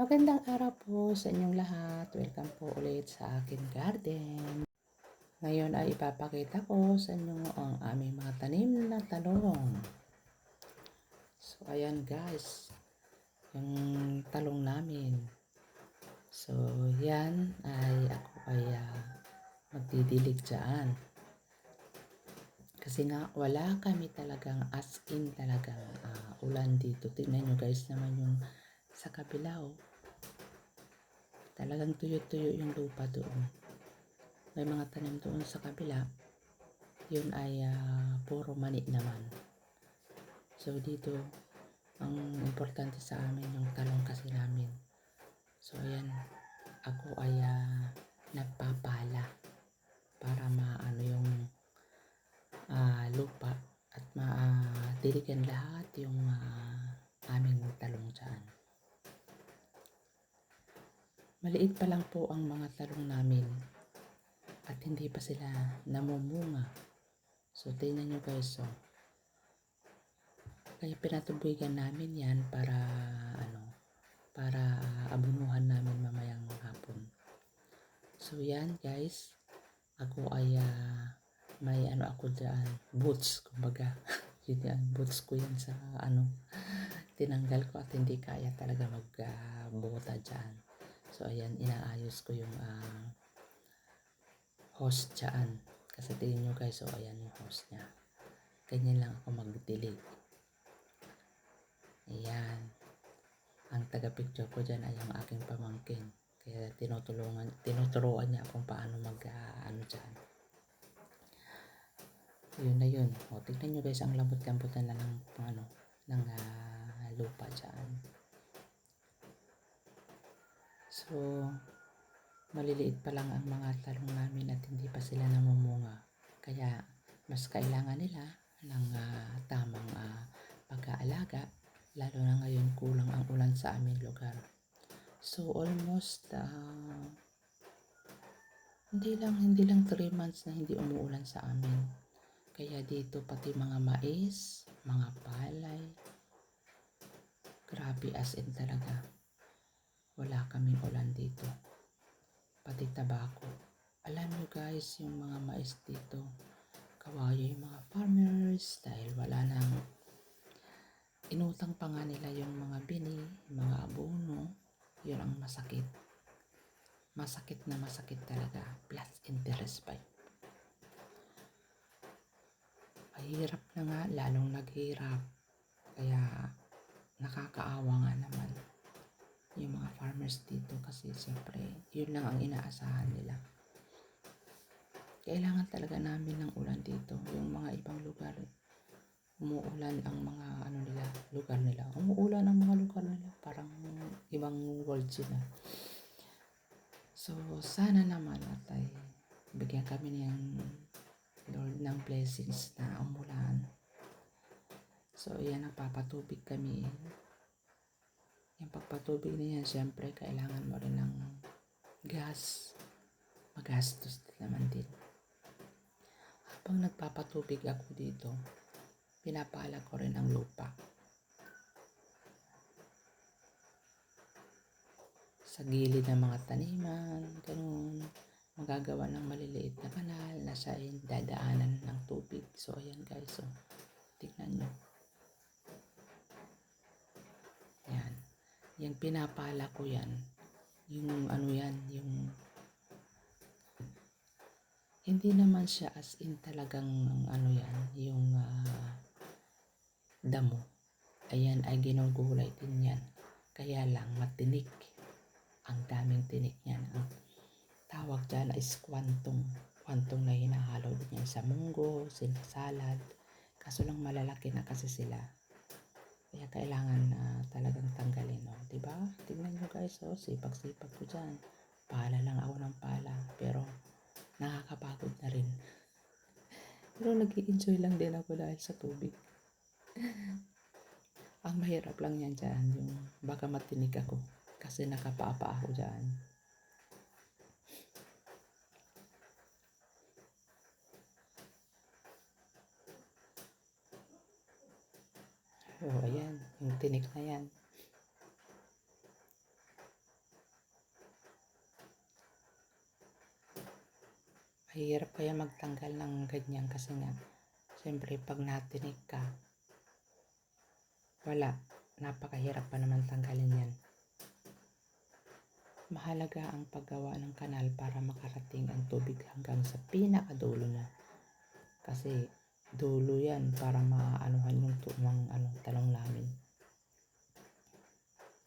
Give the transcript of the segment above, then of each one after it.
Magandang araw po sa inyong lahat. Welcome po ulit sa akin garden. Ngayon ay ipapakita ko sa inyo ang aming mga tanim na talong. So ayan guys, yung talong namin. So yan ay ako ay magdidilig dyan. Kasi nga wala kami talagang as in talagang ulan dito. Tingnan nyo guys naman yung sa kabila Talagang tuyo-tuyo yung lupa doon. May mga tanim doon sa kabila. Yun ay puro mani naman. So dito, ang importante sa amin yung talong kasi namin. So ayan, ako ay nagpapala para maano yung lupa at madiligan lahat yung aming talong dyan. Maliit pa lang po ang mga talong namin at hindi pa sila namumunga. So tingnan nyo guys, kaya pinatubigan namin yan para abunuhan namin mamayang hapon. So yan guys, ako ay may ako dyan, boots kumbaga. Yun yan, boots ko yan sa tinanggal ko at hindi kaya talaga magbuta dyan. So ayan, inaayos ko yung hose dyan. Kasi tingin nyo guys, ayan yung hose nya. Ganyan lang ako magdilig. Ayan. Ang taga-picture ko dyan ay ang aking pamangkin. Kaya tinuturuan niya kung paano dyan. Yun na yun. Tignan nyo guys, ang lambot-lambot na ng lupa dyan. So, maliliit pa lang ang mga talong namin at hindi pa sila namumunga. Kaya, mas kailangan nila ng tamang pag-aalaga. Lalo na ngayon kulang ang ulan sa aming lugar. So almost hindi lang 3 months na hindi umuulan sa amin. Kaya dito pati mga mais, mga palay, grabe as in talaga. Wala kaming ulan dito. Pati tabako. Alam nyo guys, yung mga mais dito, kawayo yung mga farmers dahil wala nang inutang pa nga nila yung mga bini, mga abono. Yun ang masakit. Masakit na masakit talaga. Plus interest pa. Mahirap na nga, lalong naghirap. Kaya nakakaawa nga naman yung mga farmers dito kasi siyempre yun lang ang inaasahan nila. Kailangan talaga namin ng ulan dito. Yung mga ibang lugar, umuulan ang mga lugar nila. Umuulan ang mga lugar nila. Parang ibang world sila. So, sana naman at ay bigyan kami ng Lord ng blessings na umulan. So, yan, napapatubig kami. Yung pagpatubig na yan, siyempre, kailangan mo rin ng gas. Magastos naman din. Habang nagpapatubig ako dito, pinapala ko rin ang lupa. Sa gilid ng mga taniman, ganun, magagawa ng maliliit na kanal na siya ay dadaanan ng tubig. So, ayan guys, so, tignan nyo. Yan. Yung pinapala ko yan, yung yung hindi naman siya as in talagang yung damo. Ayan ay ginugulay din yan. Kaya lang matinik. Ang daming tinik niyan. Ang tawag dyan is kwantong. Kwantong na hinahalo din yan sa munggo, salad. Kaso lang malalaki na kasi sila. Kaya kailangan talagang tanggalin. Diba? Tingnan nyo guys. Sipag-sipag ko dyan. Pala lang ako ng pala. Pero nakakapagod na rin. Pero nag-i-enjoy lang din ako dahil sa tubig. Ang mahirap lang yan dyan. Yung baka matinig ako. Kasi nakapaapa ako dyan. Ayan. Yung tinik na yan. Mahirap kaya magtanggal ng ganyan kasi nga, siyempre pag natinik ka, wala, napakahirap pa naman tanggalin yan. Mahalaga ang paggawa ng kanal para makarating ang tubig hanggang sa pinakadulo na. Kasi dulo yan para maaanuhan yung talong namin.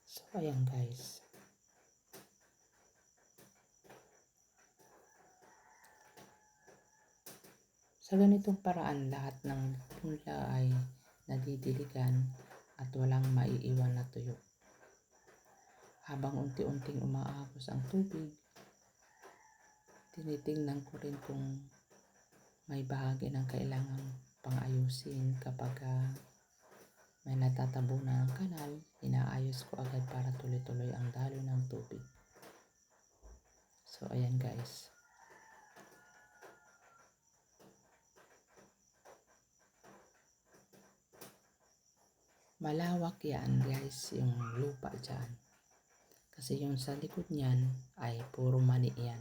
So ayan guys. Sa ganitong paraan, lahat ng punla ay nadidiligan at walang maiiwan na tuyo. Habang unti-unting umaagos ang tubig, tinitingnan ko rin kung may bahagi ng kailangang pang-ayusin. Kapag may natatabunan ng kanal, inaayos ko agad para tuloy-tuloy ang daloy ng tubig. So ayan guys. Malawak yan guys, yung lupa dyan. Kasi yung sa likod niyan ay puro mani yan.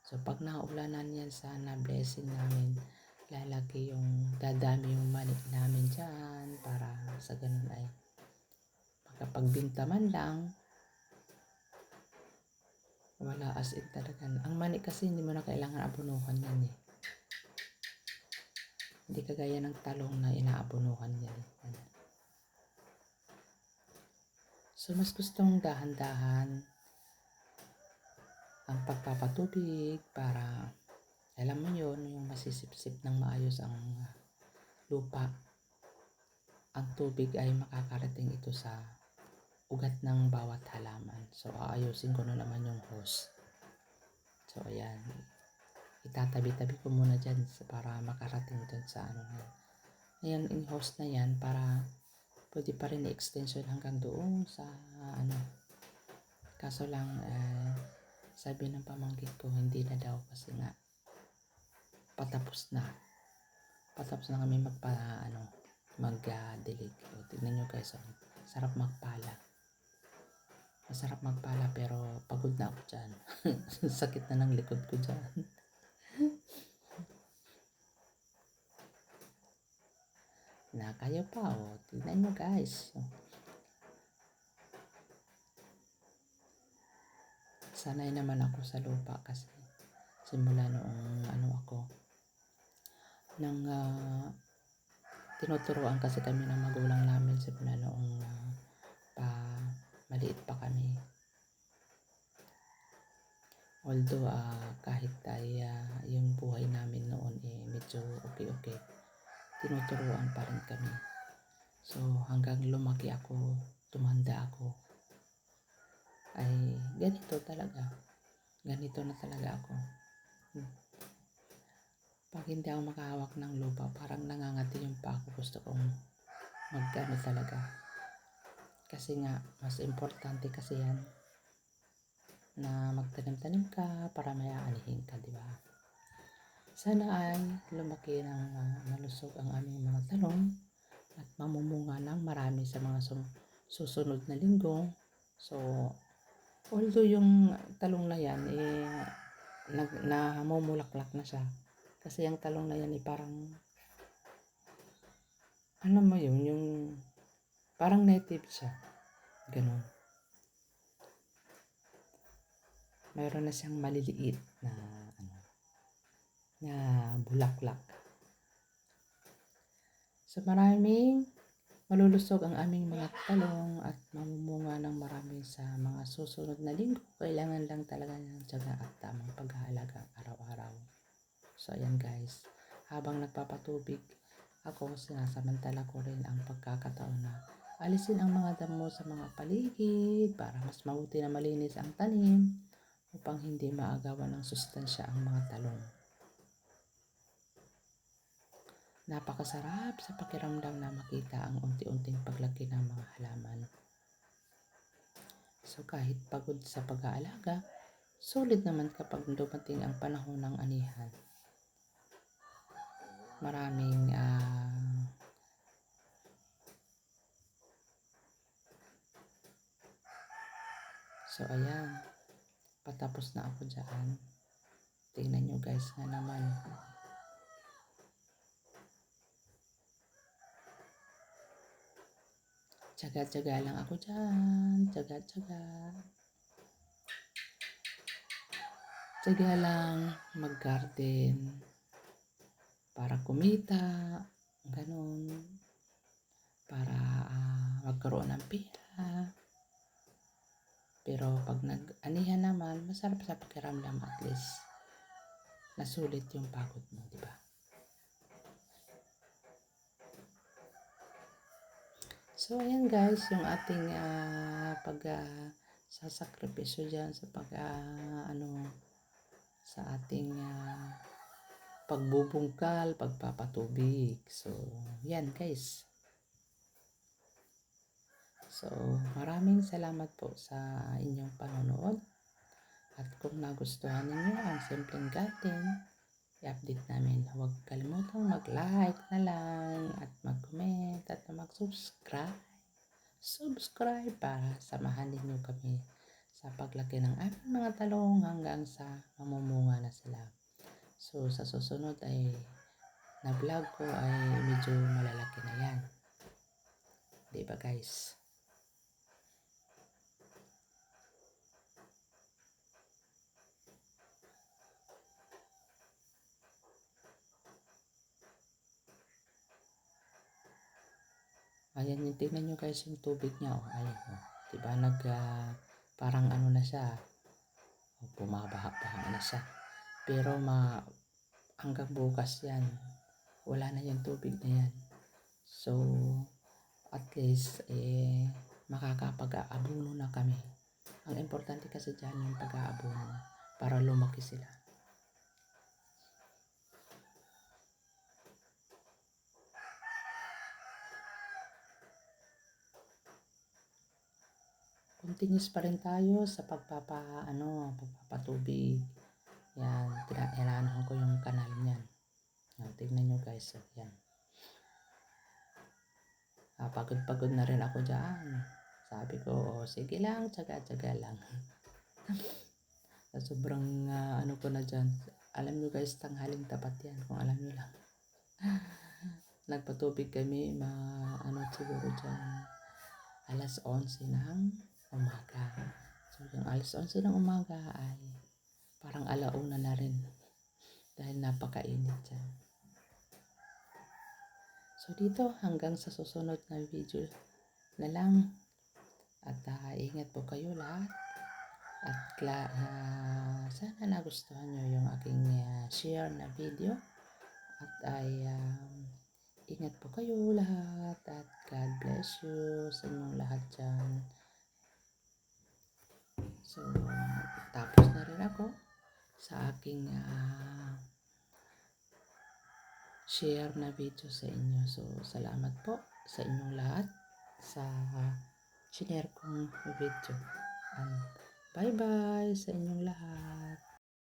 So pag naulanan yan, sana blessing namin, dadami yung mani namin dyan para sa ganun ay makapagbinta man lang. Wala as in talaga. Ang mani kasi hindi mo na kailangan abunuhan yan eh. Hindi kagaya ng talong na inaabunuhan yan. So mas gustong dahan-dahan ang pagpapatubig para alam mo yun, yung masisipsip ng maayos ang lupa. Ang tubig ay makakarating ito sa ugat ng bawat halaman. So aayusin ko na naman yung hose. So ayan, itatabi-tabi ko muna dyan para makarating dyan sa ayan, yung hose na yan para pwede pa rin i-extension hanggang doon sa kaso lang sabi ng pamangkin ko hindi na daw kasi nga patapos na kami mag-dilig. Tignan nyo guys, sarap magpala, masarap magpala pero pagod na ako dyan. Sakit na ng likod ko dyan. Na kayo pa tignan nyo guys. Sanay naman ako sa lupa kasi simula noong ako nang tinuturuan kasi kami ng magulang namin simula noong maliit pa kami. Although kahit yung buhay namin noon medyo okay, tinuturuan pa rin kami. So hanggang lumaki ako, tumanda ako, ay ganito na talaga ako. Pag hindi ako makahawak ng lupa, parang nangangati yung pa ako. Gusto kong magano talaga. Kasi nga, mas importante kasi yan na magtanim-tanim ka para may aanihin ka, di ba? Sana ay lumaki ng malusog ang aming mga talong at mamumunga ng marami sa mga susunod na linggo. So, although yung talong na yan namumulaklak na siya. Kasi yung talong na yan parang mo yun, yung parang native siya. Ganun. Mayroon na siyang maliliit na bulaklak. So maraming malulusog ang aming mga talong at mamumunga ng marami sa mga susunod na linggo. Kailangan lang talaga ng tiyaga at tamang pag-aalaga araw-araw. So ayan guys, habang nagpapatubig ako, sinasamantala ko rin ang pagkakataon na alisin ang mga damo sa mga paligid para mas mabuti na malinis ang tanim upang hindi maagawan ng sustansya ang mga talong. Napakasarap sa pakiramdam na makita ang unti-unting paglaki ng mga halaman. So kahit pagod sa pag-aalaga, sulit naman kapag dumating ang panahon ng anihan. Maraming so ayan, patapos na ako dyan. Tingnan nyo guys nga naman. Tsaga-tsaga lang ako dyan. Tsaga-tsaga. Tsaga lang mag-garden. Para kumita. Ganon. Para magkaroon ng pera. Pero pag nag-anihan naman, masarap sa pakiramdam at least. Nasulit yung pagod mo, di ba? So, ayan guys, yung ating sasakripisyo dyan sa sa ating pagbubungkal, pagpapatubig. So, yan guys. So, maraming salamat po sa inyong panonood. At kung nagustuhan ninyo ang simpleng garden, i-update namin. Huwag kalimutang mag-like na lang at mag-comment at mag-subscribe. Subscribe para samahan ninyo kami sa paglaki ng aming mga talong hanggang sa mamumunga na sila. So, sa susunod ay na vlog ko ay medyo malalaki na yan. Diba guys? Ayan yung tingnan nyo guys yung tubig niya. Oh. Ayan oh. Diba parang ano na siya. Oh, bumabaha-baha na siya. Pero hanggang bukas yan. Wala na yung tubig na yan. So, at least makakapag-aabono na kami. Ang importante kasi dyan yung pag-aabono para lumaki sila. Continuous pa rin tayo sa pagpapatubig. Yan, inaanahan ko yung kanal niyan. Yan, tignan nyo guys. Yan. Pagod-pagod na rin ako dyan. Sabi ko, sige lang, tsaga-tsaga lang. Sobrang ko na dyan. Alam nyo guys, tanghaling tapat yan. Kung alam nyo lang. Nagpatubig kami, siguro dyan. Alas 11 ng umaga. So, yung alas 11 ng umaga ay parang alauna na rin. Dahil napakainit dyan. So, dito hanggang sa susunod na video na lang. At ingat po kayo lahat. At sana nagustuhan nyo yung aking share na video. At ingat po kayo lahat. At God bless you sa inyong lahat dyan. So, tapos na rin ako sa aking share na video sa inyo. So, salamat po sa inyong lahat sa share kong video. And bye-bye sa inyong lahat.